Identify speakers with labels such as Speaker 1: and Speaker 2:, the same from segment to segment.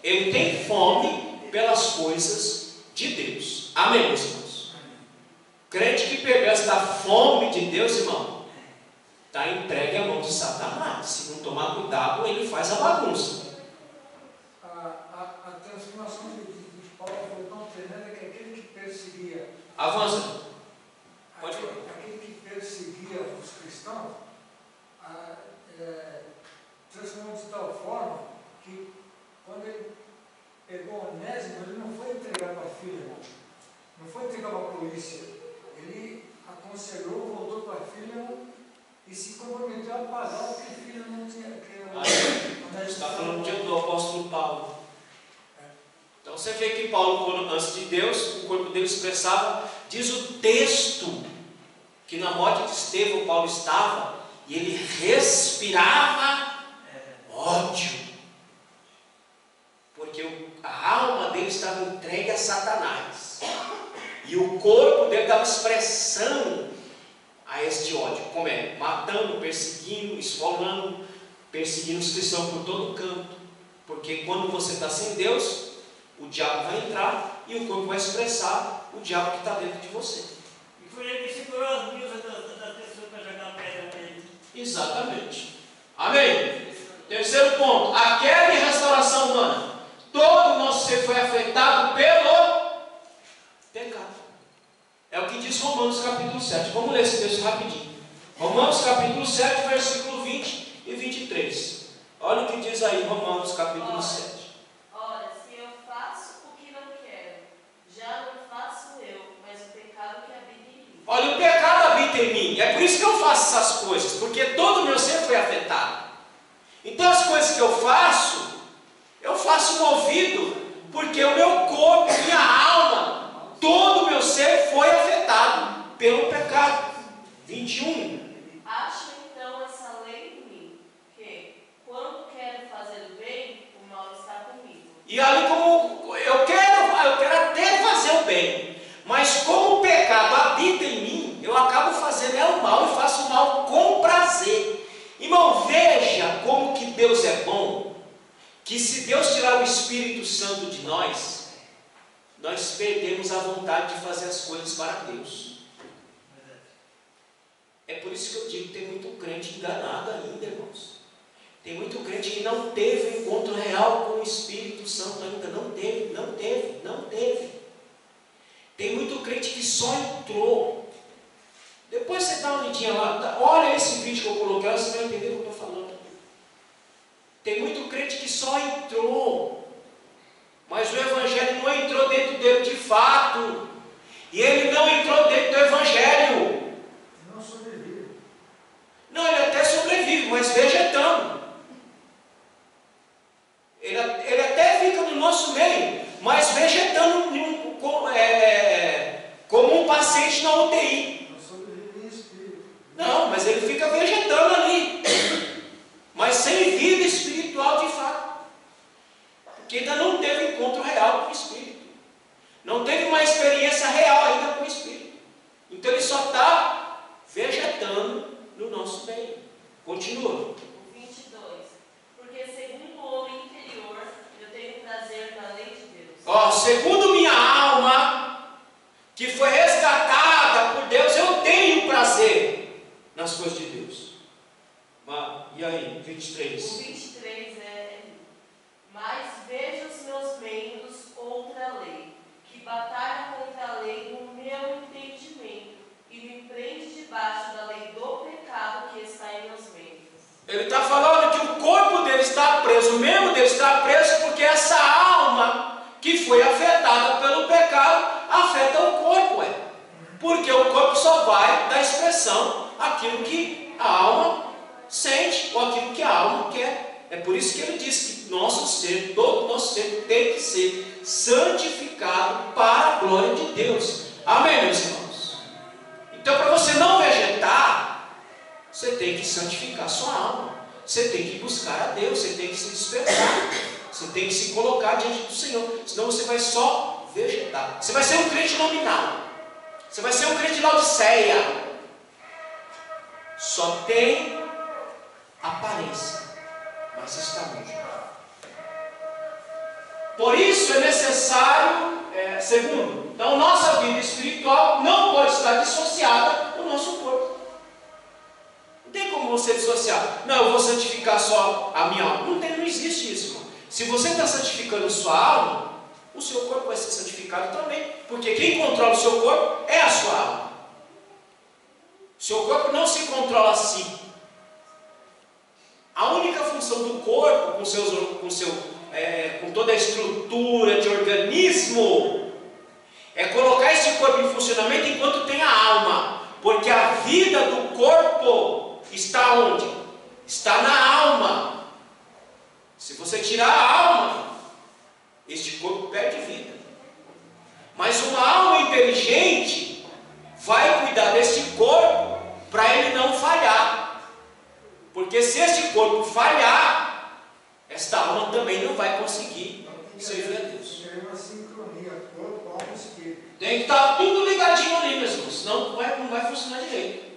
Speaker 1: Ele tem fome pelas coisas de Deus. Amém, meus irmãos? Crente que perdeu esta fome de Deus, irmão, está entregue à mão de Satanás. Se não tomar cuidado, ele faz a bagunça.
Speaker 2: A transformação de Paulo foi tão tremenda que aquele que perseguia.
Speaker 1: Avança. Pode falar.
Speaker 2: Aquele que perseguia os cristãos transformou de tal forma que quando ele pegou Onésimo, ele não foi entregar para a filha, não foi entregar para a polícia. Ele aconselhou, voltou para a filha e se comprometeu a pagar o que a filha não tinha.
Speaker 1: Está falando do apóstolo Paulo. Então você vê que Paulo, quando antes de Deus, o corpo dele expressava, diz o texto, que na morte de Estevão Paulo estava, e ele respirava ódio, porque a alma dele estava entregue a Satanás, e o corpo dele dava expressão a este ódio. Como é? Matando, perseguindo, esfolando, perseguindo os cristãos por todo canto, porque quando você está sem Deus, o diabo vai entrar e o corpo vai expressar o diabo que está dentro de você.
Speaker 3: E foi ele que segurou as blusas das pessoas para jogar pedra para ele.
Speaker 1: Exatamente. Amém? Terceiro ponto, a queda e restauração humana. Todo o nosso ser foi afetado pelo pecado. É o que diz Romanos capítulo 7. Vamos ler esse texto rapidinho. Romanos capítulo 7, versículo 20 e 23. Olha o que diz aí Romanos capítulo 7.
Speaker 4: Ora, se eu faço o que não quero, já não faço eu, mas o pecado que habita em mim.
Speaker 1: Olha, o pecado habita em mim. É por isso que eu faço essas coisas, porque todo o meu ser foi afetado. Então as coisas que eu faço movido, porque o meu corpo, minha alma, todo o meu ser foi afetado pelo pecado. 21.
Speaker 4: Acho então essa lei em mim, que quando quero fazer o bem, o mal está comigo.
Speaker 1: E ali como eu quero até fazer o bem, mas como o pecado habita em mim, eu acabo fazendo o mal e faço o mal com prazer. Irmão, veja como que Deus é bom, que se Deus tirar o Espírito Santo de nós perdemos a vontade de fazer as coisas para Deus. É por isso que eu digo que tem muito crente enganado ainda, irmãos. Tem muito crente que não teve encontro real com o Espírito Santo ainda. Não teve. Tem muito crente que só entrou. Depois você dá uma olhadinha lá, olha esse vídeo que eu coloquei, você vai entender o que eu estou falando. Tem muito crente que só entrou, mas o Evangelho não entrou dentro dele de fato. E ele não entrou dentro do Evangelho.
Speaker 2: Não sobrevive.
Speaker 1: Não, ele até sobrevive, mas vegetando. Ele até fica no nosso meio, mas vegetando como um paciente na UTI.
Speaker 2: Não sobrevive em espírito.
Speaker 1: Não, mas ele fica vegetando ali, mas sem vida espiritual de fato, porque ainda não teve encontro real com o Espírito, não teve uma experiência real ainda com o Espírito. Então ele só está vegetando no nosso meio. Continua.
Speaker 4: O 22. Porque segundo o homem interior, eu tenho prazer na lei de Deus.
Speaker 1: Segundo minha alma, que foi resgatada por Deus, eu tenho prazer nas coisas de Deus. E aí, 23?
Speaker 4: O 23 mas vejo os meus membros outra lei, que batalha contra a lei no meu entendimento, e me prende debaixo da lei do pecado que está em meus membros.
Speaker 1: Ele está falando que o corpo dele está preso, o membro dele está preso, porque essa alma que foi afetada pelo pecado afeta o corpo, porque o corpo só vai dar expressão àquilo que a alma sente ou aquilo que a alma quer. É por isso que ele diz que nosso ser, todo nosso ser tem que ser santificado para a glória de Deus. Amém, meus irmãos? Então, para você não vegetar, você tem que santificar sua alma, você tem que buscar a Deus, você tem que se despertar, você tem que se colocar diante do Senhor, senão você vai só vegetar. Você vai ser um crente nominal, você vai ser um crente de Laodiceia, só tem aparência, mas está longe. Por isso é necessário, segundo, então nossa vida espiritual não pode estar dissociada do nosso corpo. Não tem como você dissociar. Não, eu vou santificar só a minha alma. Não existe isso, irmão. Se você está santificando sua alma, o seu corpo vai ser santificado também. Porque quem controla o seu corpo é a sua alma. O seu corpo não se controla a si. A única função do corpo, com toda a estrutura de organismo, é colocar esse corpo em funcionamento enquanto tem a alma. Porque a vida do corpo está onde? Está na alma. Se você tirar a alma, este corpo perde vida. Mas uma alma inteligente vai cuidar deste corpo para ele não falhar. Porque se este corpo falhar, esta alma também não vai conseguir servir a Deus.
Speaker 2: Tem uma sincronia, corpo, alma e espírito.
Speaker 1: Tem que estar tudo ligadinho ali, meus irmãos, senão não vai funcionar direito.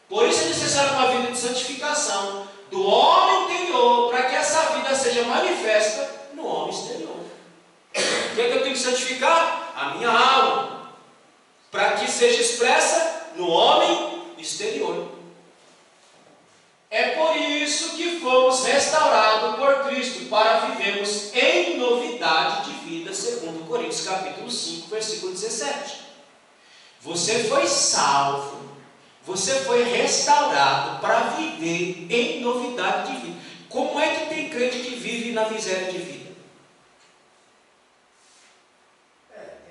Speaker 1: Por isso é necessário uma vida de santificação do homem interior, para que essa vida seja manifesta no homem exterior. O que é que eu tenho que santificar? A minha alma, para que seja expressa no homem exterior. É por isso que fomos restaurados por Cristo, para vivermos em novidade de vida, segundo Coríntios capítulo 5, versículo 17. Você foi salvo, você foi restaurado para viver em novidade de vida. Como é que tem crente que vive na miséria de vida?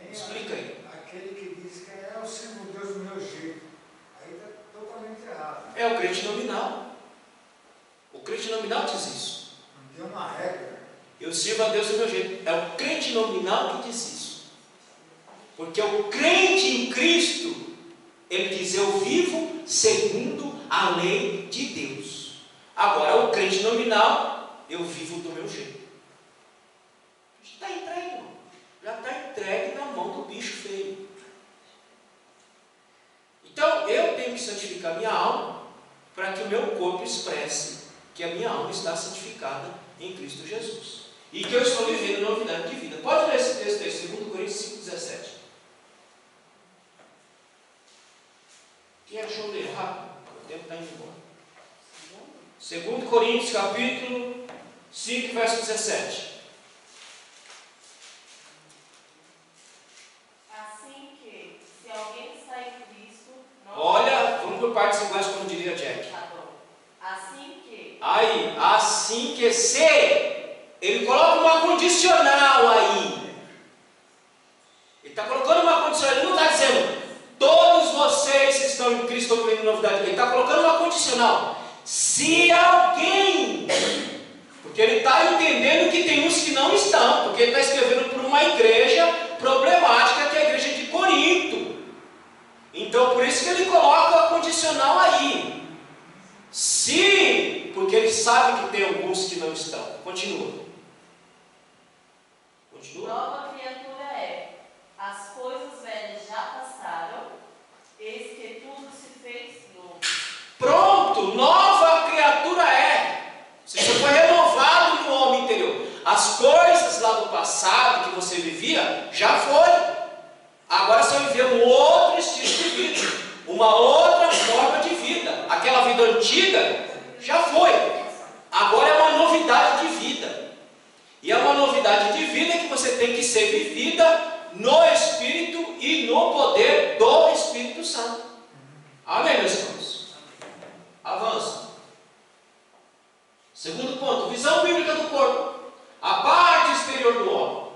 Speaker 1: Explica aí.
Speaker 2: Aquele que diz que é o Senhor Deus do meu jeito. Aí está totalmente errado.
Speaker 1: É o crente nominal. O crente nominal diz isso.
Speaker 2: Não tem uma regra.
Speaker 1: Eu sirvo a Deus do meu jeito. É o crente nominal que diz isso. Porque o crente em Cristo, ele diz: eu vivo segundo a lei de Deus. Agora, o crente nominal, eu vivo do meu jeito. Está entregue, irmão. Já está entregue na mão do bicho feio. Então, eu tenho que santificar minha alma, para que o meu corpo expresse que a minha alma está santificada em Cristo Jesus. E que eu estou vivendo novidade de vida. Pode ler esse texto aí, 2 Coríntios 5,17. Quem achou ler rápido? O tempo está indo embora. 2 Coríntios capítulo 5, verso 17.
Speaker 4: Assim que, se alguém está em Cristo, não...
Speaker 1: Olha, vamos por partes iguais, como diria Jack.
Speaker 4: Tá bom. Assim que...
Speaker 1: Aí, assim que se, ele coloca uma condicional aí. Ele está colocando uma condicional, ele não está dizendo todos vocês que estão em Cristo estão vivendo novidade. Ele está colocando uma condicional. Se alguém, porque ele está entendendo que tem uns que não estão, porque ele está escrevendo para uma igreja problemática, que é a igreja de Corinto. Então, por isso que ele coloca a condicional aí. Se, porque ele sabe que tem alguns que não estão. Continua.
Speaker 4: Nova criatura é. As coisas velhas já passaram, eis que tudo se fez novo.
Speaker 1: Pronto, nova criatura é. Você foi renovado no homem interior. As coisas lá do passado que você vivia, já foi. Agora você vai viver um outro estilo de vida, uma outra forma de vida. Aquela vida antiga já foi. Agora é uma novidade de vida. E é uma novidade de vida que você tem que ser vivida no Espírito e no poder do Espírito Santo. Amém, meus irmãos? Avança. Segundo ponto, visão bíblica do corpo. A parte exterior do homem.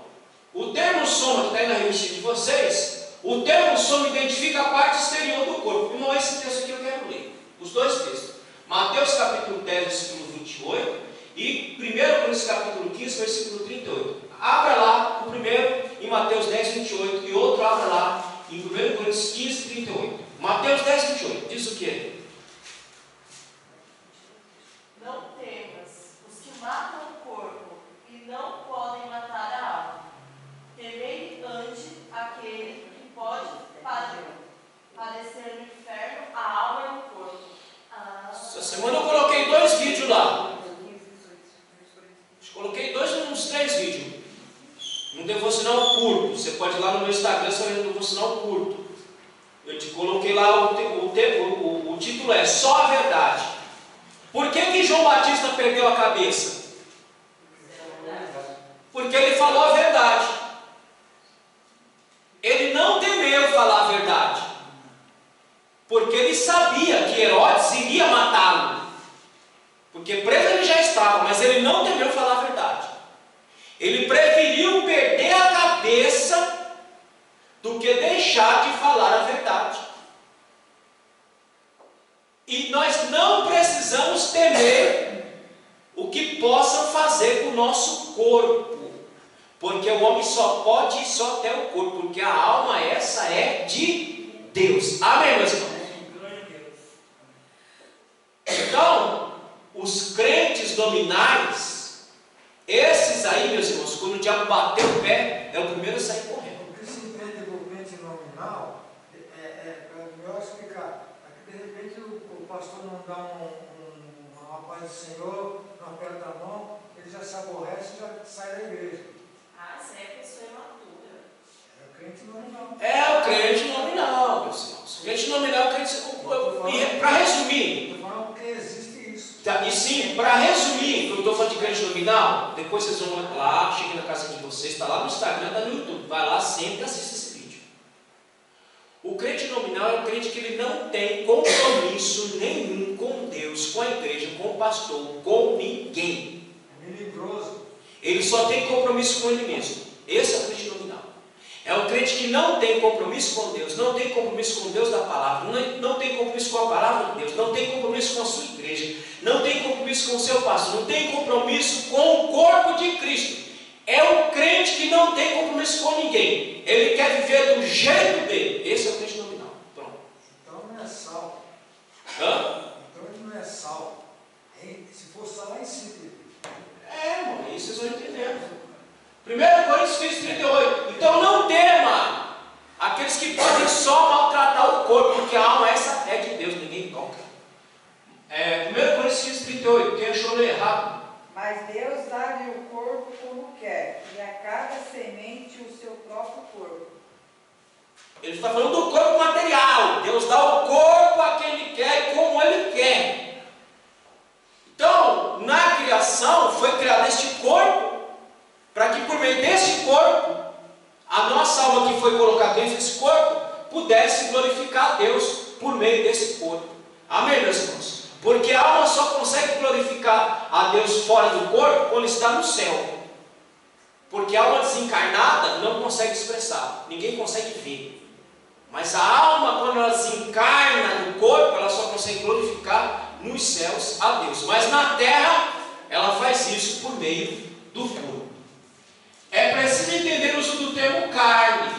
Speaker 1: O termo soma, que está aí na revista de vocês, o termo soma identifica a parte exterior do corpo. Irmão, esse texto aqui eu quero ler. Os dois textos. Mateus capítulo 10, versículo 28 e 1 Coríntios capítulo 15, versículo 38. Abra lá o primeiro em Mateus 10, 28 e outro abra lá em 1 Coríntios 15, 38. Mateus 10, 28. Diz o quê?
Speaker 4: Não temas os que matam o corpo e não podem matar a alma. Temei ante aquele que pode padecer no inferno a alma e o corpo.
Speaker 1: Essa semana eu coloquei 2 vídeos lá. Coloquei uns 3 vídeos. um devocional curto. Você pode ir lá no meu Instagram, você vai ver um devocional curto. Eu te coloquei lá, o título é Só a Verdade. Por que João Batista perdeu a cabeça? Porque ele falou a verdade. Ele não temeu falar a verdade. Porque ele sabia que Herodes iria matá-lo. Porque preso ele já estava, mas ele não temeu falar a verdade. Ele preferiu perder a cabeça do que deixar de falar a verdade. E nós não precisamos temer o que possam fazer com o nosso corpo, porque o homem só pode ir só até o corpo, porque a alma essa é de Deus. Amém, meus irmãos? Então, os crentes nominais, esses aí, meus irmãos, quando o diabo bater o pé, é o primeiro a sair correndo.
Speaker 2: O que se entende por crente nominal é melhor explicar. De repente o pastor não dá uma paz do Senhor, não aperta a mão, ele já se aborrece e já sai da igreja.
Speaker 4: Ah, isso é pessoa imatura.
Speaker 2: É o crente nominal.
Speaker 1: É o crente nominal, meus irmãos. O crente nominal é o crente. Para resumir.
Speaker 2: Estou falando que existe isso.
Speaker 1: E sim, para resumir, que eu estou falando de crente nominal, depois vocês vão lá, cheguem na casa de vocês, está lá no Instagram, está no YouTube. Vai lá sempre e assista esse vídeo. O crente nominal é o crente que ele não tem compromisso nenhum com Deus, com a igreja, com o pastor, com ninguém.
Speaker 2: É melindroso.
Speaker 1: Ele só tem compromisso com ele mesmo. Esse é o crente nominal. É um crente que não tem compromisso com Deus, não tem compromisso com Deus da palavra, não tem compromisso com a palavra de Deus, não tem compromisso com a sua igreja, não tem compromisso com o seu pastor, não tem compromisso com o corpo de Cristo. É um crente que não tem compromisso com ninguém. Ele quer viver do jeito dele. Esse é o crente nominal. Pronto.
Speaker 2: Então não é salvo.
Speaker 1: Hã?
Speaker 2: Então ele não é salvo. Se for salvo, é em si.
Speaker 1: Irmão, aí vocês vão entendendo. 1 Coríntios 38. Então não tema aqueles que podem só maltratar o corpo, porque a alma essa é de Deus, ninguém toca. 1 Coríntios 38. Quem achou errado?
Speaker 5: Mas Deus dá-lhe o corpo como quer, e a cada semente o seu próprio corpo.
Speaker 1: Ele está falando do corpo material. Deus dá o corpo a quem Ele quer e como Ele quer. Então, na criação, foi criado este corpo, para que por meio desse corpo, a nossa alma que foi colocada dentro desse corpo, pudesse glorificar a Deus por meio desse corpo. Amém, meus irmãos? Porque a alma só consegue glorificar a Deus fora do corpo quando está no céu. Porque a alma desencarnada não consegue expressar, ninguém consegue ver. Mas a alma, quando ela desencarna no corpo, ela só consegue glorificar nos céus a Deus. Mas na terra, ela faz isso por meio do corpo. É preciso entender o uso do termo carne.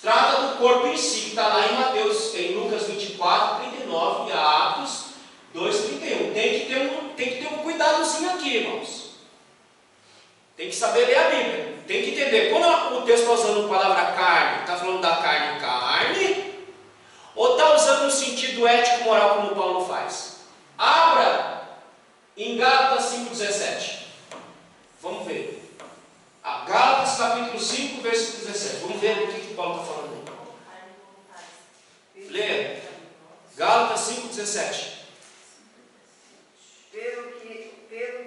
Speaker 1: Trata do corpo em si, que está lá em Mateus, em Lucas 24, 39 e Atos 2,31. Tem que ter um cuidadozinho aqui, irmãos. Tem que saber ler a Bíblia. Tem que entender. Quando o texto está usando a palavra carne, está falando da carne, ou está usando no sentido ético-moral como Paulo faz? Abra em Gálatas 5,17. Vamos ver. Gálatas capítulo 5, versículo 17. Vamos ver o que Paulo está falando aí. Leia. Gálatas 5,17.
Speaker 5: Pelo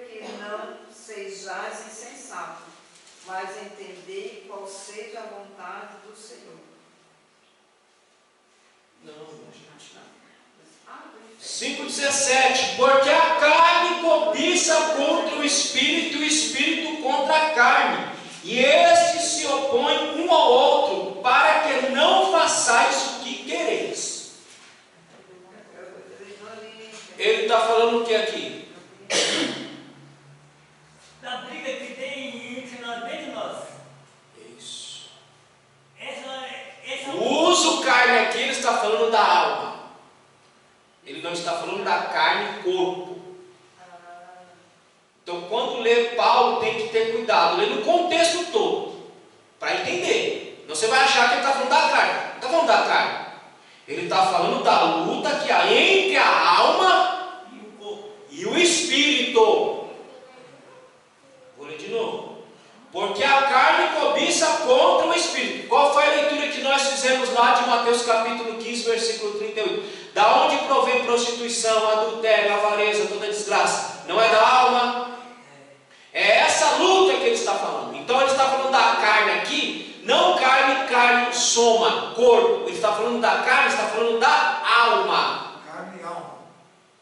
Speaker 5: que não sejais insensato, mas entendei qual seja a vontade do Senhor.
Speaker 1: Não, gente, não. 5,17. Porque a carne cobiça contra o espírito e o espírito contra a carne, e estes se opõem um ao outro, para que não façais o que quereis. Ele está falando o que aqui?
Speaker 3: Da briga que tem entre nós, bem de nós.
Speaker 1: Isso.
Speaker 3: Essa
Speaker 1: O uso carne aqui, ele está falando da alma. Ele não está falando da carne e corpo. Então, quando lê Paulo, tem que ter cuidado. Lê no contexto todo, para entender. Não você vai achar que ele está falando da carne. Não está falando da carne. Ele está falando da luta que há entre a alma e o espírito. Vou ler de novo. Porque a carne cobiça contra o Espírito. Qual foi a leitura que nós fizemos lá de Mateus capítulo 15, versículo 38? Da onde provém prostituição, adultério, avareza, toda desgraça? Não é da alma? É essa luta que ele está falando. Então ele está falando da carne aqui, não carne, soma, corpo. Ele está falando da carne, está falando da alma.
Speaker 2: Carne e alma.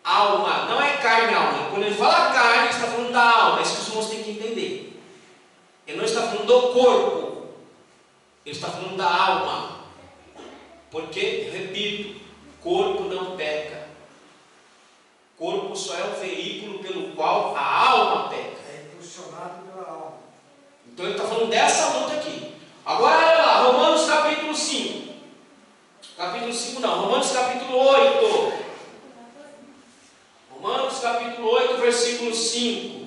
Speaker 1: Alma, não é carne e alma. Quando ele fala carne, ele está falando da alma. É isso que os irmãos têm que entender. Ele não está falando do corpo, ele está falando da alma. Porque, repito, corpo não peca. Corpo só é o veículo pelo qual a alma peca.
Speaker 2: É impulsionado pela alma.
Speaker 1: Então ele está falando dessa luta aqui. Agora olha lá, Romanos capítulo 5. Capítulo 5 não, Romanos capítulo 8. Romanos capítulo 8, versículo 5.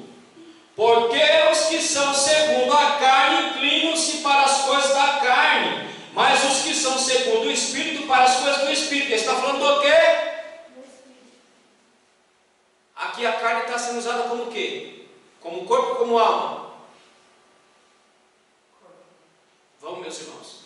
Speaker 1: Porque os que são segundo a carne inclinam-se para as coisas da carne, mas os que são segundo o Espírito para as coisas do Espírito. Ele está falando do quê? Aqui a carne está sendo usada como o quê? Como corpo ou como alma? Vamos, meus irmãos.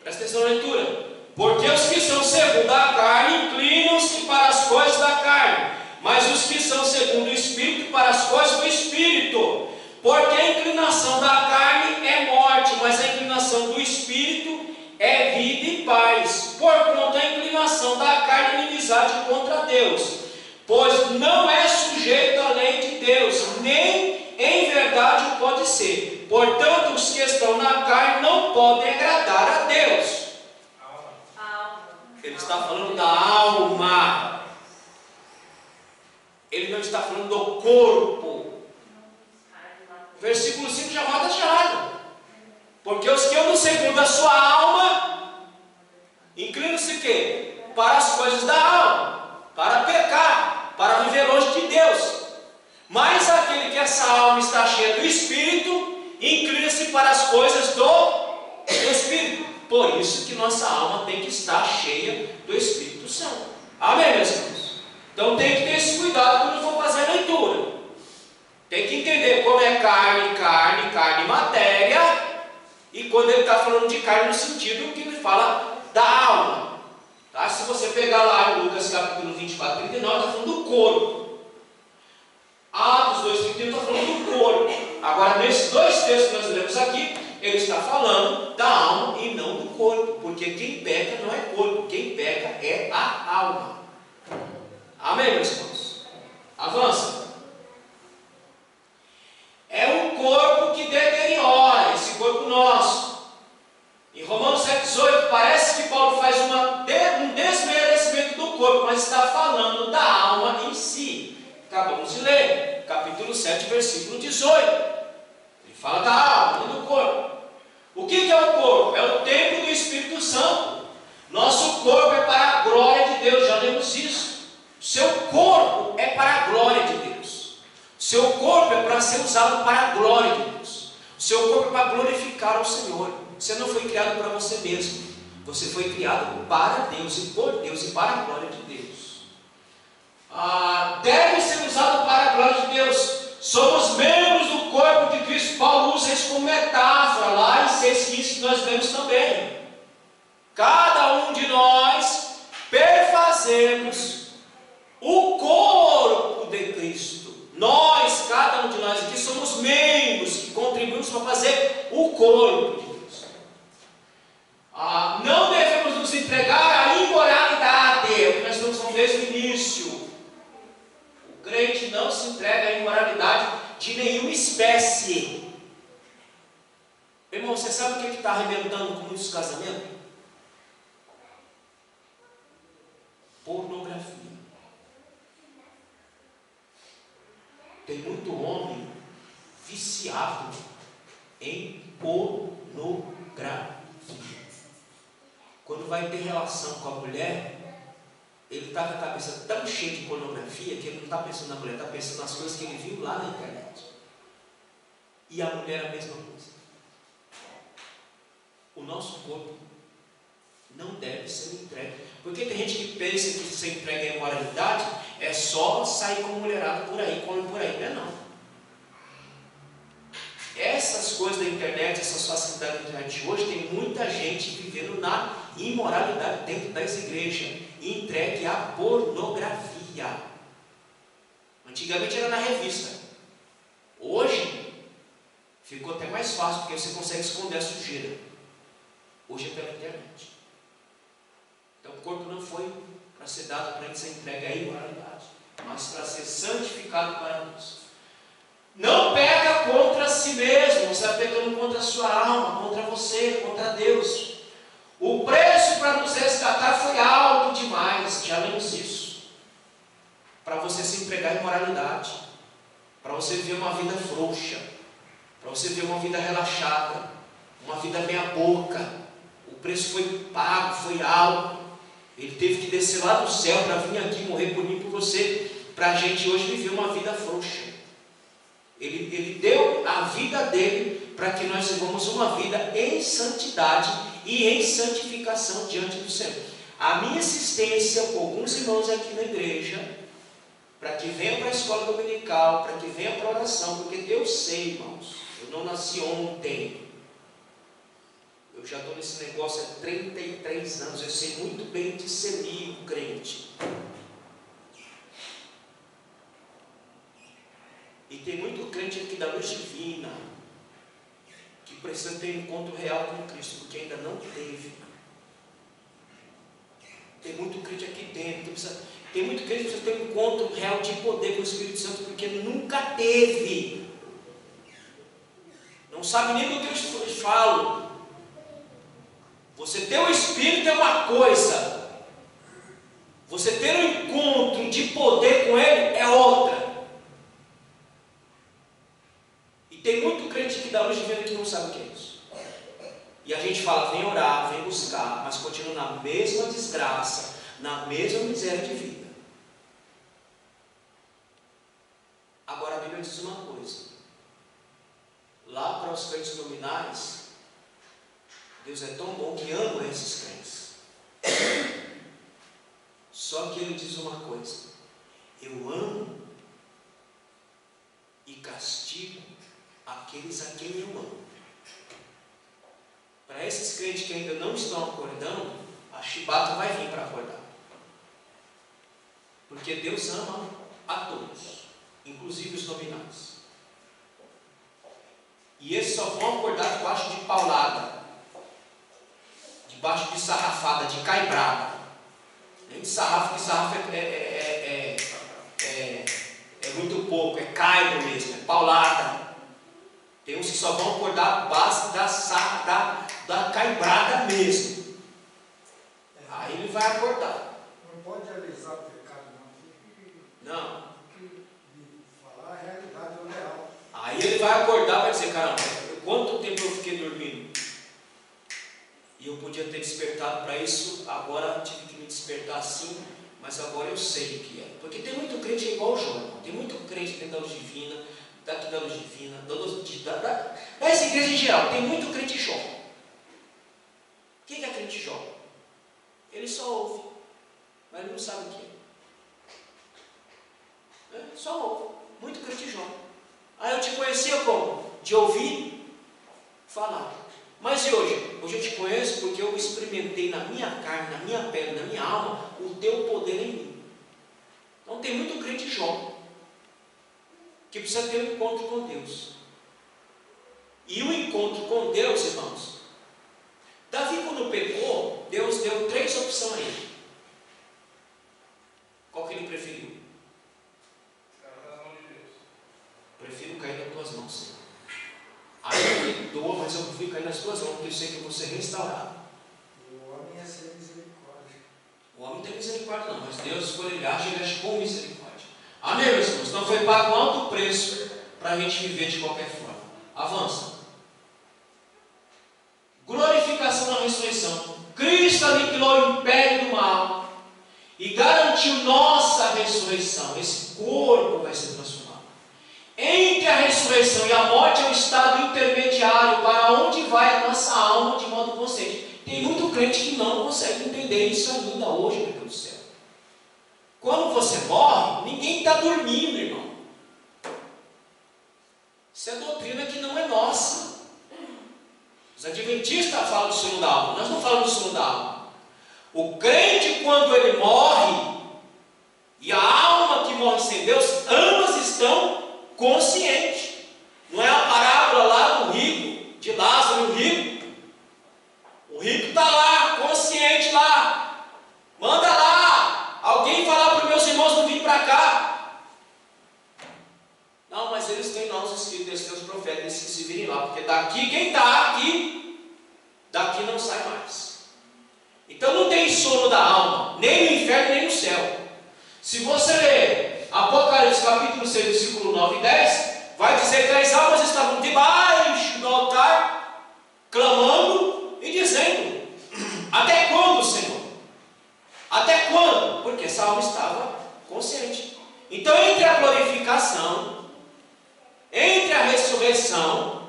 Speaker 1: Presta atenção na leitura. Porque os que são segundo a carne inclinam-se para as coisas da carne, mas os que são segundo o Espírito para as coisas do Espírito. Porque a inclinação da carne é morte, mas a inclinação do Espírito é vida e paz. Porquanto a inclinação da carne é inimizade contra Deus, pois não é sujeito à lei de Deus, nem em verdade o pode ser. Portanto, os que estão na carne não podem agradar a Deus. Ele está falando da alma. Ele não está falando do corpo. Versículo 5 já mata já. Porque os que andam segundo a sua alma inclinam-se o quê? Para as coisas da alma, para pecar, para viver longe de Deus. Mas aquele que essa alma está cheia do Espírito, inclina-se para as coisas do Espírito. Por isso que nossa alma tem que estar cheia do Espírito Santo. Amém, meus irmãos? Então tem que ter esse cuidado quando for fazer a leitura. Tem que entender como é carne, matéria, e quando ele está falando de carne no sentido que ele fala da alma. Tá? Se você pegar lá em Lucas capítulo 24, 39, está falando do corpo. Atos 2, 31 está falando do corpo. Agora, nesses dois textos que nós lemos aqui, ele está falando da alma e não do corpo. Porque quem peca não é corpo, quem peca é a alma. Amém, meus irmãos? Avança. É o corpo que deteriora, esse corpo nosso. Em Romanos 7,18, parece que Paulo faz um desmerecimento do corpo, mas está falando da alma em si. Acabamos de ler, capítulo 7, versículo 18. Ele fala da alma, não do corpo. O que é o corpo? É o templo do Espírito Santo. Nosso corpo é para a glória de Deus, já lemos isso. Seu corpo é para a glória de Deus. Seu corpo é para ser usado para a glória de Deus. Seu corpo é para glorificar o Senhor. Você não foi criado para você mesmo. Você foi criado para Deus e por Deus e para a glória de Deus. Deve ser usado para a glória de Deus. Somos membros do corpo de Cristo. Paulo usa isso como metáfora lá em 6,15 que nós vemos também. Cada um de nós perfazemos o corpo de Cristo. Nós, cada um de nós aqui, somos membros que contribuímos para fazer o corpo de Deus. Não devemos nos entregar à imoralidade, é o que nós estamos falando desde o início. O crente não se entrega à imoralidade de nenhuma espécie. Irmão, você sabe o que está arrebentando com muitos casamentos? Pornografia. Tem muito homem viciado em pornografia. Quando vai ter relação com a mulher, ele está com a cabeça tão cheia de pornografia que ele não está pensando na mulher, está pensando nas coisas que ele viu lá na internet. E a mulher a mesma coisa. O nosso corpo não deve ser entregue. Porque tem gente que pensa que ser entregue à imoralidade é só sair com mulherada por aí, come por aí. Não é não. Essas coisas da internet, essas facilidades da internet hoje, tem muita gente vivendo na imoralidade dentro das igrejas, entregue à pornografia. Antigamente era na revista. Hoje ficou até mais fácil, porque você consegue esconder a sujeira. Hoje é pela internet. Então o corpo não foi para ser dado para ser entregue à imoralidade, mas para ser santificado para Deus. Não peca contra si mesmo, você está pecando contra a sua alma, contra você, contra Deus. O preço para nos resgatar foi alto demais, já lemos isso. Para você se entregar à imoralidade, para você viver uma vida frouxa, para você viver uma vida relaxada, uma vida meia boca. O preço foi pago, foi alto. Ele teve que descer lá do céu para vir aqui morrer por mim e por você, para a gente hoje viver uma vida frouxa. Ele deu a vida dele para que nós vivamos uma vida em santidade e em santificação diante do Senhor. A minha assistência com alguns irmãos aqui na igreja, para que venham para a escola dominical, para que venham para a oração, porque eu sei, irmãos, eu não nasci ontem. Eu já estou nesse negócio há 33 anos, eu sei muito bem discernir o crente. E tem muito crente aqui da luz divina que precisa ter um encontro real com Cristo, porque ainda não teve. Tem muito crente aqui dentro, tem muito crente que precisa ter um encontro real de poder com o Espírito Santo, porque nunca teve. Não sabe nem do que eu falo. Você ter o Espírito é uma coisa, você ter um encontro de poder com Ele é outra. Tem muito crente aqui da luz divina que não sabe o que é isso. E a gente fala, vem orar, vem buscar, mas continua na mesma desgraça, na mesma miséria de vida. Agora a Bíblia diz uma coisa. Lá para os crentes nominais, Deus é tão bom que ama esses crentes. Só que Ele diz uma coisa. Eu amo e castigo aqueles a quem eu amo. Para esses crentes que ainda não estão acordando, a chibata vai vir para acordar. Porque Deus ama a todos, inclusive os nominais. E esses só vão acordar debaixo de paulada, debaixo de sarrafada, de caibrada. Nem de sarrafo, porque sarrafo é muito pouco, é caibro mesmo, é paulada. Tem uns que só vão acordar a base da caibrada mesmo. Aí ele vai acordar.
Speaker 2: Não pode alisar o pecado, não.
Speaker 1: Não.
Speaker 2: Tem que falar a realidade, o real.
Speaker 1: Aí ele vai acordar e vai dizer, caramba, quanto tempo eu fiquei dormindo? E eu podia ter despertado para isso, agora tive que me despertar assim, mas agora eu sei o que é. Porque tem muito crente igual o João, tem muito crente dentro da luz divina, daqui da luz divina, das igrejas em geral, tem muito crente jovem. O que é crente jovem? Ele só ouve, mas ele não sabe o que é. Só ouve, muito crente jovem. Aí eu te conhecia como? De ouvir falar. Mas e hoje? Hoje eu te conheço porque eu experimentei na minha carne, na minha pele, na minha alma, o teu poder em mim. Então tem muito crente jovem que precisa ter um encontro com Deus. E o encontro com Deus, irmãos, Davi quando pecou, Deus deu 3 opções a ele. Qual que ele preferiu? Prefiro cair nas tuas mãos, Senhor. Ainda me doa, mas eu prefiro cair nas tuas mãos, porque eu sei que eu vou ser restaurado.
Speaker 2: O homem é sem misericórdia.
Speaker 1: O homem não tem misericórdia não, mas Deus, quando ele age com misericórdia. Amém, meus irmãos? Então foi pago um alto preço para a gente viver de qualquer forma. Avança. Glorificação na ressurreição. Cristo aniquilou o império do mal e garantiu nossa ressurreição. Esse corpo vai ser transformado. Entre a ressurreição e a morte é um estado intermediário para onde vai a nossa alma de modo consciente. Tem muito crente que não consegue entender isso ainda hoje, meu Deus do céu. Quando você morre, ninguém está dormindo, irmão. Isso é doutrina que não é nossa. Os adventistas falam do sono da alma, nós não falamos do sono da alma. O crente, quando ele morre, e a alma que morre sem Deus, ambas estão conscientes. Não é a parábola lá do rico, de Lázaro e o rico. O rico está lá, consciente lá. Manda lá, alguém falar para os meus irmãos não vir para cá. Não, mas eles têm lá os escritos, eles têm os profetas, eles que se virem lá. Porque daqui, quem está aqui, daqui não sai mais. Então não tem sono da alma, nem no inferno, nem no céu. Se você ler Apocalipse capítulo 6, versículo 9 e 10, vai dizer que as almas estavam debaixo do altar, clamando e dizendo: até quando, Senhor? Até quando? Porque essa alma estava consciente. Então, entre a glorificação, entre a ressurreição,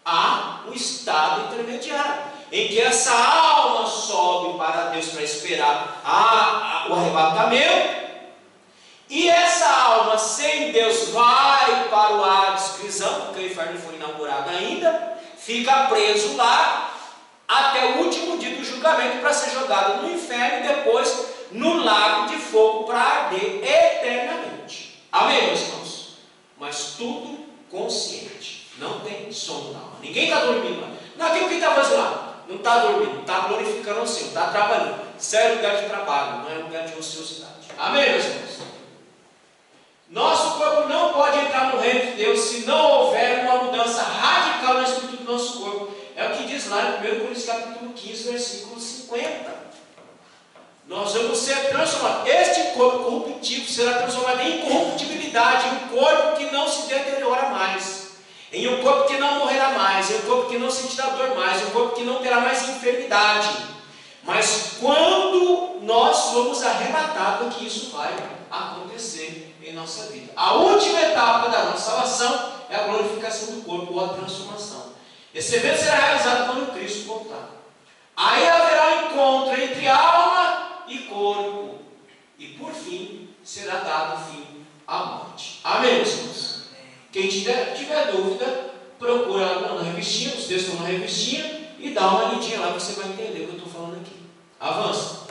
Speaker 1: há um estado intermediário, em que essa alma sobe para Deus para esperar o arrebatamento, e essa alma sem Deus vai para o Hades, prisão, porque o inferno não foi inaugurado ainda, fica preso lá até o último dia do julgamento para ser jogado no inferno e depois no lago de fogo para arder eternamente. Amém, meus irmãos? Mas tudo consciente, não tem sono da alma. Ninguém está dormindo lá. Não, aquilo que está fazendo lá, não está dormindo, está glorificando o Senhor, está trabalhando. Isso é lugar de trabalho, não é lugar de ociosidade. Amém, meus irmãos? Nosso corpo não pode entrar no reino de Deus se não houver uma mudança radical na estrutura do nosso corpo. É o que diz lá em 1 Coríntios capítulo 15, versículo 50. Nós vamos ser transformados. Este corpo corruptível será transformado em incorruptibilidade, um corpo que não se deteriora mais, em um corpo que não morrerá mais, em um corpo que não sentirá dor mais, em um corpo que não terá mais enfermidade. Mas quando nós somos arrebatados, que isso vai acontecer em nossa vida. A última etapa da nossa salvação é a glorificação do corpo, ou a transformação. Esse evento será realizado quando Cristo voltar. Aí haverá um encontro entre alma e corpo, e por fim será dado fim à morte. Amém, irmãos? Quem tiver dúvida, procura lá na revistinha, os textos estão na revistinha, e dá uma lidinha lá, você vai entender o que eu estou falando aqui. Avança.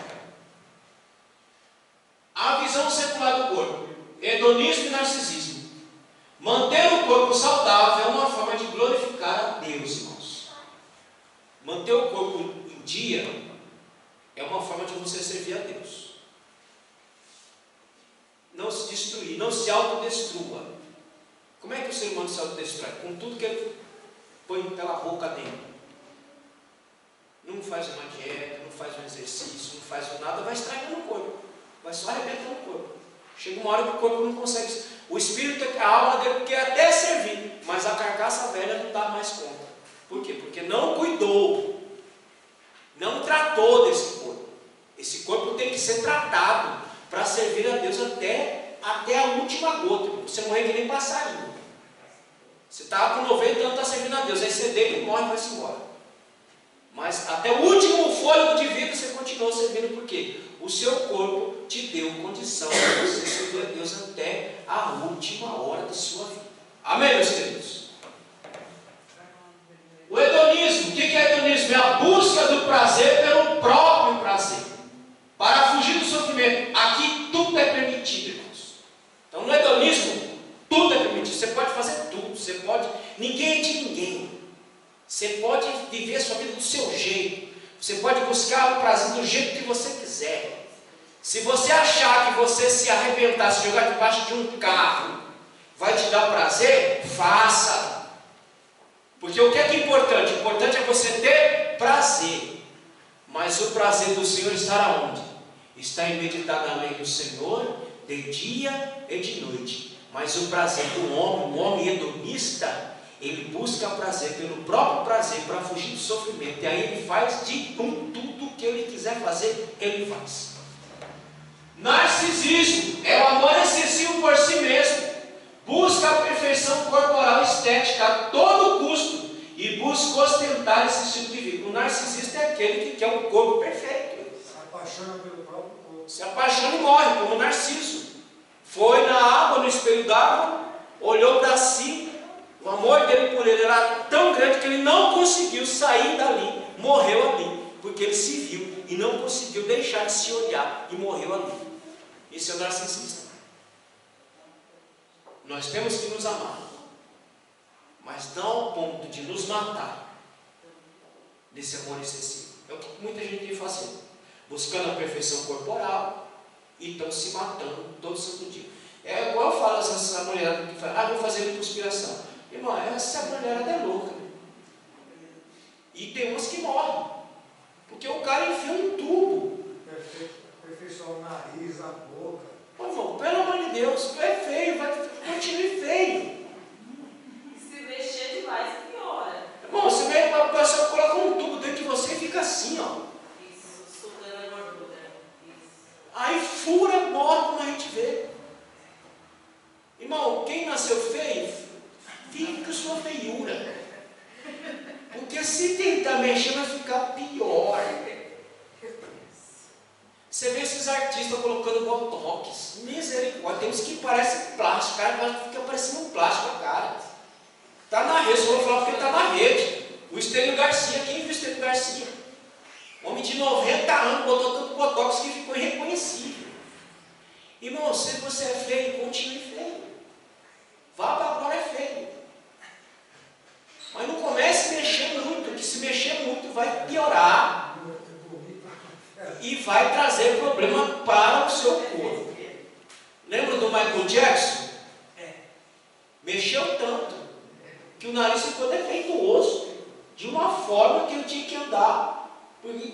Speaker 1: A visão secular do corpo, hedonismo e narcisismo. Manter o corpo saudável é uma forma de glorificar a Deus, irmãos. Manter o corpo em dia é uma forma de você servir a Deus. Não se destruir, não se autodestrua. Como é que o ser humano se autodestrói? Com tudo que ele põe pela boca dele. Não faz uma dieta, não faz um exercício, não faz nada, vai estragando o corpo. Vai só arrebentando o corpo. Chega uma hora que o corpo não consegue. O espírito, a alma dele quer até servir, mas a carcaça velha não dá mais conta. Por quê? Porque não cuidou, não tratou desse corpo. Esse corpo tem que ser tratado para servir a Deus até a última gota. Você morrer que nem passarinho. Você está com 90 anos, está servindo a Deus. Aí você deita e morre e vai-se embora. Mas até o último fôlego de vida você continuou servindo, por quê? O seu corpo te deu condição para você servir a Deus até a última hora da sua vida. Amém, meus queridos? O hedonismo, o que é hedonismo? É a busca do prazer pelo próprio prazer, para fugir do sofrimento. Aqui tudo é permitido, irmãos. Então no hedonismo, tudo é permitido. Você pode fazer tudo, você pode, ninguém é de ninguém. Você pode viver a sua vida do seu jeito. Você pode buscar o prazer do jeito que você quiser. Se você achar que você se arrebentar, se jogar debaixo de um carro, vai te dar prazer, faça. Porque o que é importante? O importante é você ter prazer. Mas o prazer do Senhor está aonde? Está em meditar na lei do Senhor, de dia e de noite. Mas o prazer do homem, o homem hedonista, ele busca prazer pelo próprio prazer para fugir do sofrimento. E aí ele faz de tudo que ele quiser fazer, ele faz. Narcisismo é o amor excessivo por si mesmo. Busca a perfeição corporal e estética a todo custo e busca ostentar esse estilo de vida. O narcisista é aquele que quer um corpo perfeito.
Speaker 2: Se apaixona pelo próprio corpo.
Speaker 1: Se apaixona e morre, como Narciso. Foi na água, no espelho d'água, olhou para si, O amor dele por ele era tão grande que ele não conseguiu sair dali, morreu ali, porque ele se viu e não conseguiu deixar de se olhar e morreu ali. Esse é o narcisista. Nós temos que nos amar, mas não ao ponto de nos matar desse amor excessivo. É o que muita gente tem fazendo, buscando a perfeição corporal e estão se matando todo santo dia. É igual eu falo essa mulherada que fala, vou fazer conspiração. Irmão, essa mulherada é louca. E tem umas que morrem, porque o cara enfia um tubo.
Speaker 2: Aperfeiçoar o nariz, a boca.
Speaker 1: Pô, irmão, pelo amor de Deus, tu é feio, continue feio.
Speaker 4: Se mexer demais, piora.
Speaker 1: Irmão, você vê uma pessoa coloca um tubo dentro de você e fica assim, ó.
Speaker 4: Isso, sugando a gordura. Isso.
Speaker 1: Aí fura, morre, como a gente vê. Irmão, quem nasceu feio, fica com sua feiura. Porque se tentar mexer, vai ficar pior. Você vê esses artistas colocando botox. Misericórdia, tem uns que parecem plástico. O cara fica parecendo um plástico a cara. Está na rede, só vou falar porque está na rede. O Estênio Garcia, quem viu o Estênio Garcia? Homem de 90 anos, botou tanto botox que ficou irreconhecível. Irmão, se você é feio, continue feio. Vá para agora é feio. Mas não comece a mexer muito, que se mexer muito vai piorar. E vai trazer problema para o seu corpo. Lembra do Michael Jackson? Mexeu tanto que o nariz ficou defeituoso de uma forma que ele tinha que andar. Porque,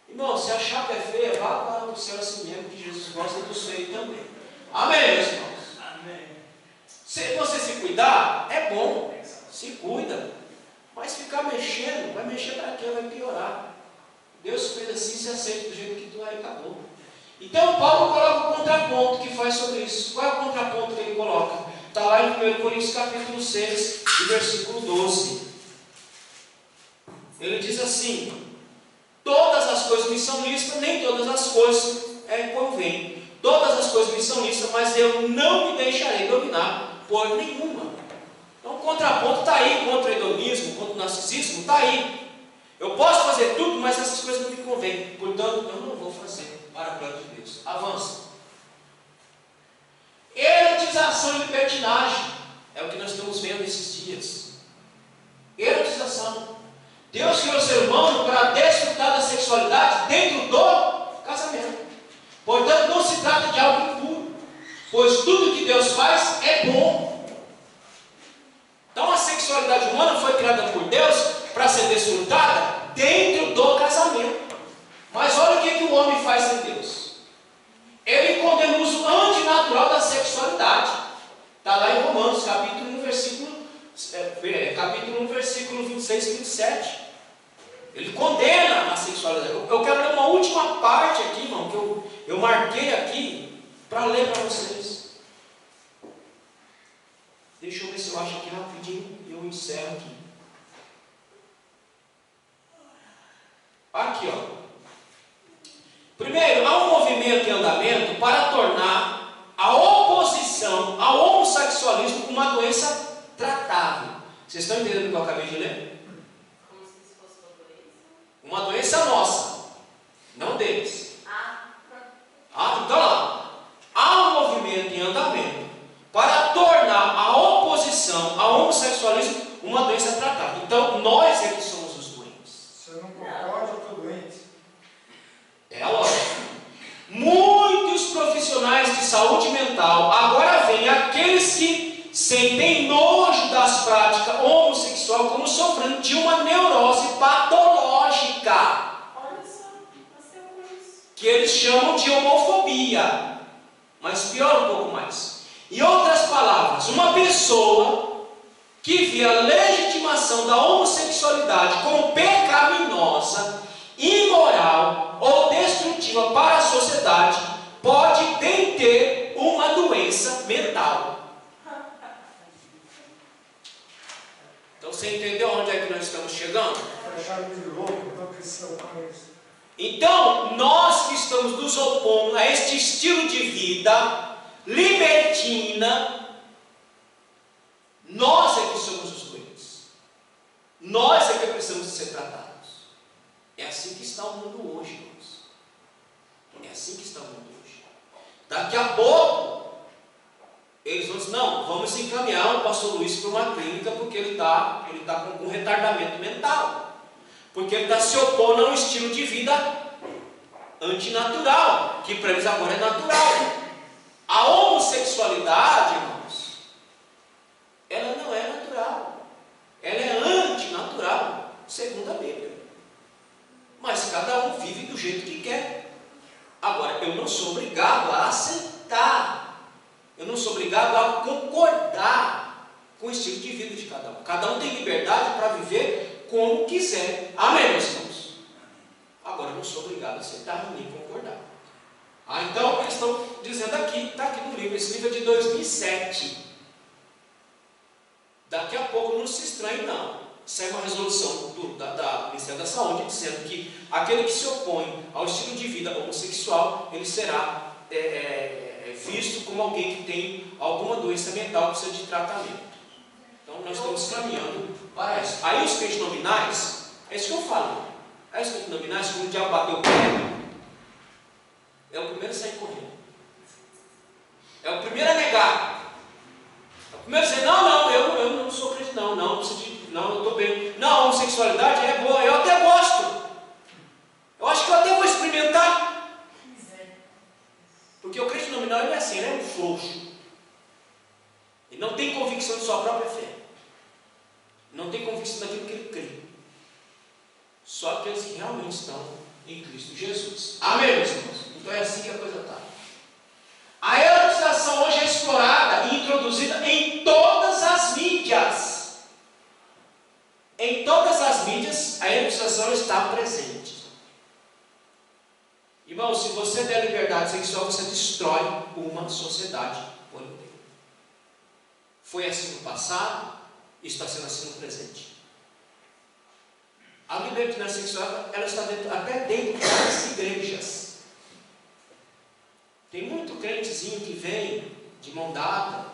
Speaker 1: irmão, se a chapa é feia, vá para o céu assim mesmo, que Jesus gosta do feio também. Amém, meus irmãos?
Speaker 3: Amém.
Speaker 1: Se você se cuidar, é bom, se cuida. Mas ficar mexendo, vai mexer para quê? Vai piorar. Deus fez assim, se aceita do jeito que tu é e acabou. Então Paulo coloca o contraponto que faz sobre isso. Qual é o contraponto que ele coloca? Está lá em 1 Coríntios capítulo 6, versículo 12. Ele diz assim: todas as coisas me são lícitas, nem todas as coisas convêm. Todas as coisas me são lícitas, mas eu não me deixarei dominar por nenhuma. Então o contraponto está aí contra o hedonismo, contra o narcisismo, está aí. Eu posso fazer tudo, mas essas coisas não me convêm. Portanto, eu não vou fazer para a glória de Deus. Avança. Erotização e libertinagem. É o que nós estamos vendo esses dias. Erotização. Deus criou o ser humano para desfrutar da sexualidade dentro do casamento. Portanto, não se trata de algo impuro, pois tudo que Deus faz é bom. Então a sexualidade humana foi criada por Deus para ser desfrutada dentro do casamento. Mas olha o que o homem faz em Deus. Ele condena o uso antinatural da sexualidade. Está lá em Romanos, capítulo 1, versículo 26 e 27. Ele condena a sexualidade. Eu quero ler uma última parte aqui, irmão, que eu marquei aqui para ler para vocês. Deixa eu ver se eu acho aqui rapidinho e eu encerro aqui. Aqui, ó. Primeiro, há um movimento em andamento para tornar a oposição ao homossexualismo uma doença tratável. Vocês estão entendendo o que eu acabei de ler?
Speaker 4: Como se isso fosse uma doença?
Speaker 1: Uma doença nossa, não deles. Então lá, há um movimento em andamento para tornar a oposição ao homossexualismo uma doença tratável. Então, nós é que somos os doentes.
Speaker 2: Se eu não concordo, eu estou doente.
Speaker 1: É lógico. Muitos profissionais de saúde mental agora veem aqueles que sentem nojo das práticas homossexuais como sofrendo de uma neurose patológica.
Speaker 4: Olha só, nasceu com isso.
Speaker 1: Que eles chamam de homofobia. Mas pior um pouco mais. Em outras palavras, uma pessoa que vê a legitimação da homossexualidade como pecaminosa, imoral ou destrutiva para a sociedade, pode bem ter uma doença mental. Então você entendeu onde é que nós estamos chegando?
Speaker 2: Acharam de louco, então cresceu com isso.
Speaker 1: Então, nós que estamos nos opondo a este estilo de vida libertina, nós é que Nós é que precisamos ser tratados. É assim que está o mundo hoje, irmãos. É assim que está o mundo hoje. Daqui a pouco, eles vão dizer, não, vamos encaminhar o pastor Luiz para uma clínica porque ele está com um retardamento mental. Porque ele está se opondo a um estilo de vida antinatural, que para eles agora é natural. A homossexualidade, irmãos, ela não é natural. Ela é antinatural, segundo a Bíblia. Mas cada um vive do jeito que quer. Agora, eu não sou obrigado a aceitar. Eu não sou obrigado a concordar com o estilo de vida de cada um. Cada um tem liberdade para viver como quiser. Amém, meus irmãos? Agora, eu não sou obrigado a aceitar nem concordar. Então, eles estão dizendo aqui, está aqui no livro, esse livro é de 2007. Daqui a pouco não se estranhe, não. Sai uma resolução da Ministério da Saúde dizendo que aquele que se opõe ao estilo de vida homossexual, ele será visto como alguém que tem alguma doença mental que precisa de tratamento. Então nós estamos caminhando para isso. Aí os crentes nominais, é isso que eu falo. Aí os crentes nominais, quando o diabo bateu o pé, é o primeiro a sair correndo. É o primeiro a negar. É o primeiro a dizer, não, eu não sou crente, não eu estou bem. Não, a homossexualidade é boa, eu até gosto. Eu acho que eu até vou experimentar. Porque o crente nominal ele é assim, ele é um frouxo. Ele não tem convicção de sua própria fé. Não tem convicção daquilo que ele crê. Só aqueles que realmente estão em Cristo Jesus. Amém, meus irmãos? Então é assim que a coisa está. A erotização hoje é explorada e introduzida em todas as mídias. Em todas as mídias, a erotização está presente. Irmão, se você der liberdade sexual, você destrói uma sociedade por inteiro. Foi assim no passado e está sendo assim no presente. A liberdade sexual, ela está até dentro das igrejas. Tem muito crentezinho que vem de mão dada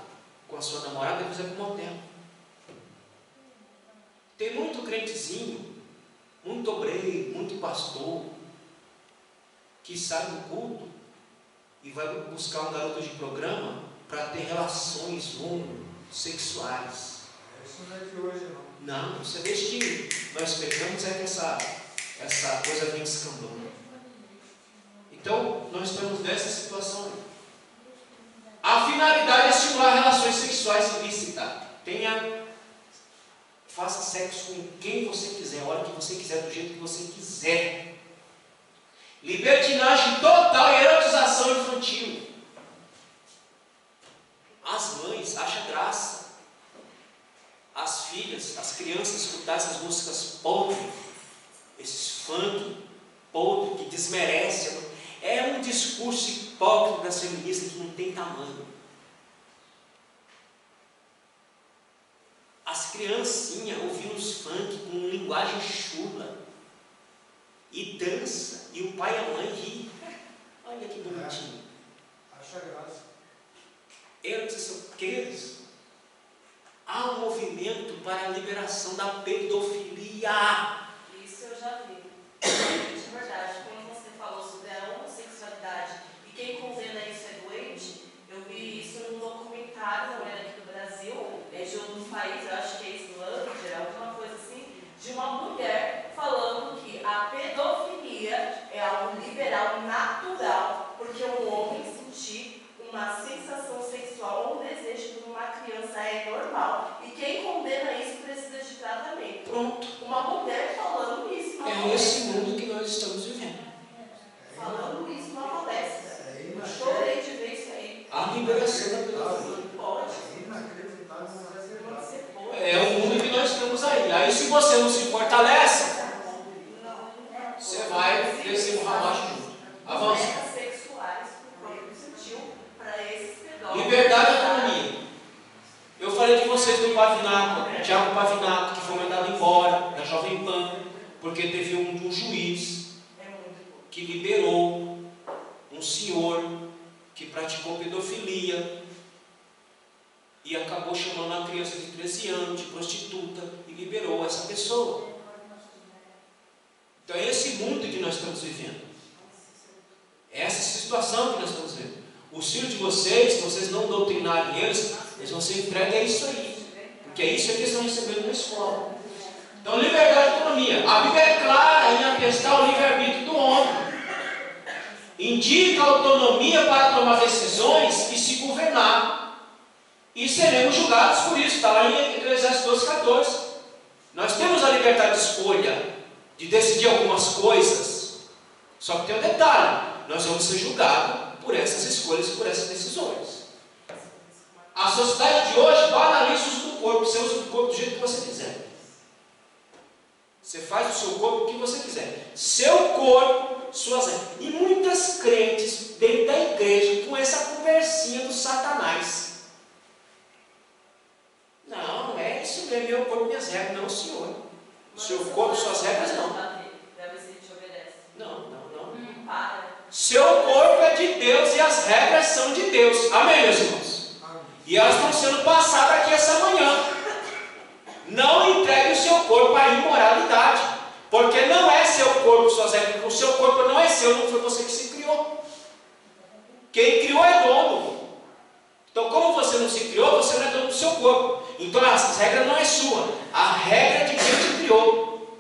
Speaker 1: com a sua namorada e depois vai para o motel. Tem muito crentezinho, muito obreiro, muito pastor, que sai do culto e vai buscar um garoto de programa para ter relações homossexuais.
Speaker 2: Isso não é de hoje, não.
Speaker 1: Não, você deixa que nós pegamos é que essa coisa vem descambando. Então, nós estamos nessa situação aí. A finalidade é estimular relações sexuais ilícitas. Faça sexo com quem você quiser, a hora que você quiser, do jeito que você quiser. Libertinagem total e erotização infantil. As mães acham graça. As filhas, as crianças escutar essas músicas podres, esses funk podre que desmerecem. É um discurso hipócrita das feministas que não tem tamanho. As criancinhas ouvindo os funk com linguagem chula e dança, e o pai e a mãe ri. Olha que bonitinho.
Speaker 2: Acha graça.
Speaker 1: Queridos, há um movimento para a liberação da pedofilia.
Speaker 4: Isso eu já vi. De verdade, quando você falou sobre a homossexualidade e quem condena isso é doente, eu vi isso num documentário, não era aqui do Brasil, de outro país, eu acho que é Islândia, alguma coisa assim, de uma mulher falando que a pedofilia é algo liberal, natural, porque um homem sentir uma sensação sexual ou um desejo por uma criança é normal. E quem condena isso precisa de tratamento.
Speaker 1: Pronto.
Speaker 4: Uma mulher falando isso.
Speaker 1: É esse mundo que nós estamos vivendo.
Speaker 4: Falando isso numa palestra. Eu chorei de ver isso aí.
Speaker 1: A liberação da pedofilia.
Speaker 4: Pode.
Speaker 1: É o mundo que nós estamos aí. Aí se você não se fortalece, você vai descer um abaixo junto. Avança.
Speaker 4: Sexuais pro próprio sutil para esses pedófilos.
Speaker 1: Liberdade e autonomia. Eu falei de vocês do Pavinato, Tiago Pavinato, que foi mandado embora da Jovem Pan, porque teve um juiz que liberou um senhor que praticou pedofilia e acabou chamando uma criança de 13 anos de prostituta e liberou essa pessoa. Então é esse mundo que nós estamos vivendo. É essa situação que nós estamos vivendo. Os filhos de vocês, se vocês não doutrinarem eles vão ser entregues a isso aí. Porque é isso que eles estão recebendo na escola. Então, liberdade e autonomia. A Bíblia é clara em atestar o livre-arbítrio do homem. Indica autonomia para tomar decisões e se governar. E seremos julgados por isso. Está lá em Eclesiastes 12:14. Nós temos a liberdade de escolha, de decidir algumas coisas. Só que tem um detalhe. Nós vamos ser julgados por essas escolhas e por essas decisões. A sociedade de hoje banaliza o uso do corpo. Você usa o corpo do jeito que você quiser. Você faz o seu corpo o que você quiser. Seu corpo, suas regras. E muitas crentes dentro da igreja com essa conversinha do Satanás. Não, não é isso mesmo, meu corpo, minhas regras. Não, senhor. O seu corpo, suas regras, não. Não. Seu corpo é de Deus e as regras são de Deus. Amém, meus irmãos? Amém. E elas estão sendo passadas aqui essa manhã. Não entregue o seu corpo à imoralidade. Porque não é seu corpo, suas regras. O seu corpo não é seu, não foi você que se criou. Quem criou é dono. Então, como você não se criou, você não é dono do seu corpo. Então, as regras não é sua. A regra é de quem te criou.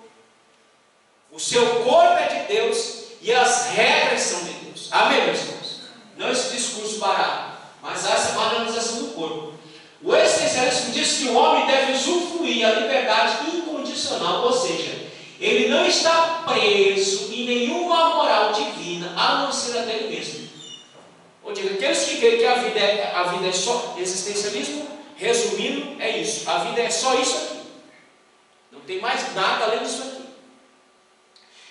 Speaker 1: O seu corpo é de Deus e as regras são de Deus. Amém, meus irmãos? Não esse discurso barato, mas essa banalização do corpo. O existencialismo diz que o homem deve usufruir a liberdade incondicional, ou seja, ele não está preso em nenhuma moral divina, a não ser a dele mesmo. Ou diga, aqueles que creem que a vida é só existencialismo, resumindo, é isso. A vida é só isso aqui. Não tem mais nada além disso aqui.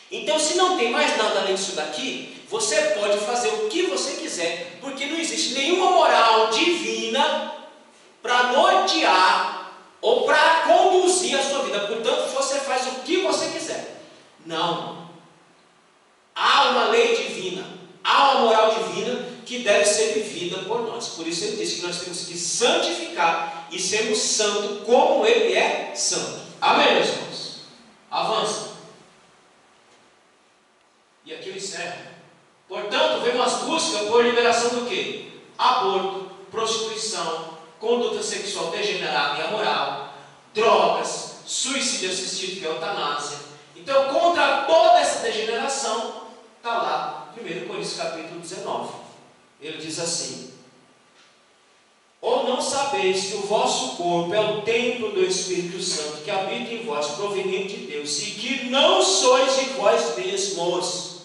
Speaker 1: Então, se não tem mais nada além disso daqui, você pode fazer o que você quiser, porque não existe nenhuma moral divina para nortear ou para conduzir a sua vida. Portanto, você faz o que você quiser. Não. Há uma lei divina, há uma moral divina que deve ser vivida por nós. Por isso ele disse que nós temos que santificar e sermos santos como ele é santo. Amém, meus irmãos? Avança. E aqui eu encerro. Portanto, vemos as buscas por liberação do quê? Aborto, prostituição, conduta sexual degenerada e amoral, drogas, suicídio assistido, que é eutanásia. Então, contra toda essa degeneração, está lá, 1 Coríntios capítulo 19. Ele diz assim: ou não sabeis que o vosso corpo é o templo do Espírito Santo, que habita em vós, proveniente de Deus, e que não sois de vós mesmos.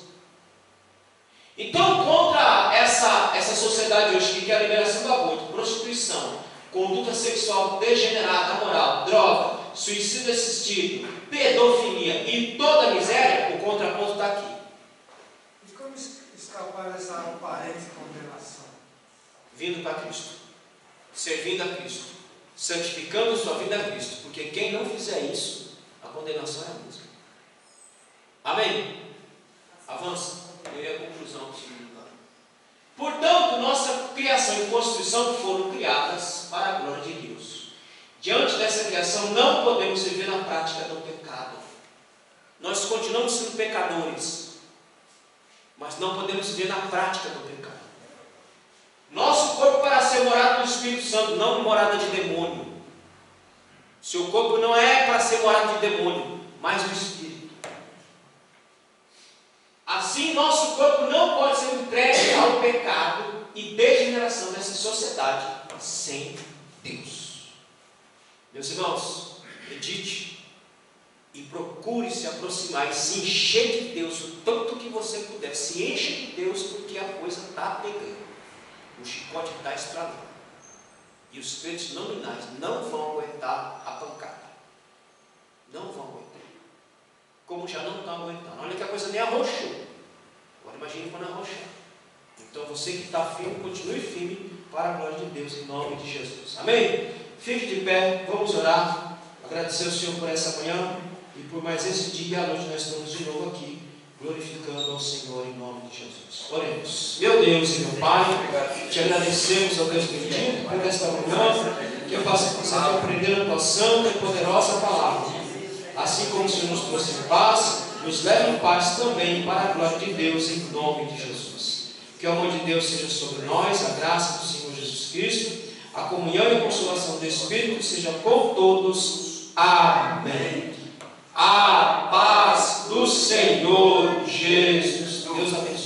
Speaker 1: Então, contra essa sociedade hoje que quer a liberação do aborto, prostituição, conduta sexual degenerada, amoral, droga, suicídio assistido, pedofilia e toda a miséria, o contraponto está aqui.
Speaker 2: E como escapar dessa aparente condenação?
Speaker 1: Vindo para Cristo, servindo a Cristo, santificando sua vida a Cristo, porque quem não fizer isso, a condenação é a mesma. Amém? Avança. E a conclusão do segundo plano. Portanto, nossa criação e constituição foram criadas para a glória de Deus. Diante dessa criação, não podemos viver na prática do pecado. Nós continuamos sendo pecadores, mas não podemos viver na prática do pecado. Nosso corpo para ser morada do Espírito Santo, não morada de demônio. Seu corpo não é para ser morada de demônio, mas do Espírito. Assim, nosso corpo não pode ser entregue ao pecado e degeneração dessa sociedade sem Deus. Meus irmãos, medite e procure se aproximar e se encher de Deus o tanto que você puder. Se enche de Deus, porque a coisa está pegando. O chicote está estralando. E os crentes nominais não vão aguentar a pancada. Não vão aguentar. Como já não estão aguentando. Olha que a coisa nem arrochou. Agora imagine quando arrochar. Então você que está firme, continue firme para a glória de Deus, em nome de Jesus. Amém? Fique de pé, vamos orar. Agradecer ao Senhor por essa manhã e por mais esse dia. À noite nós estamos de novo aqui, glorificando ao Senhor em nome de Jesus. Oremos. Meu Deus e meu Pai, te agradecemos, ó Deus bendito, por esta manhã eu possamos aprender a tua santa e poderosa palavra. Assim como o Senhor nos trouxe em paz, nos leve em paz também para a glória de Deus, em nome de Jesus. Que o amor de Deus seja sobre nós, a graça do Senhor Jesus Cristo, a comunhão e a consolação do Espírito seja com todos. Amém. A paz do Senhor Jesus. Deus abençoe.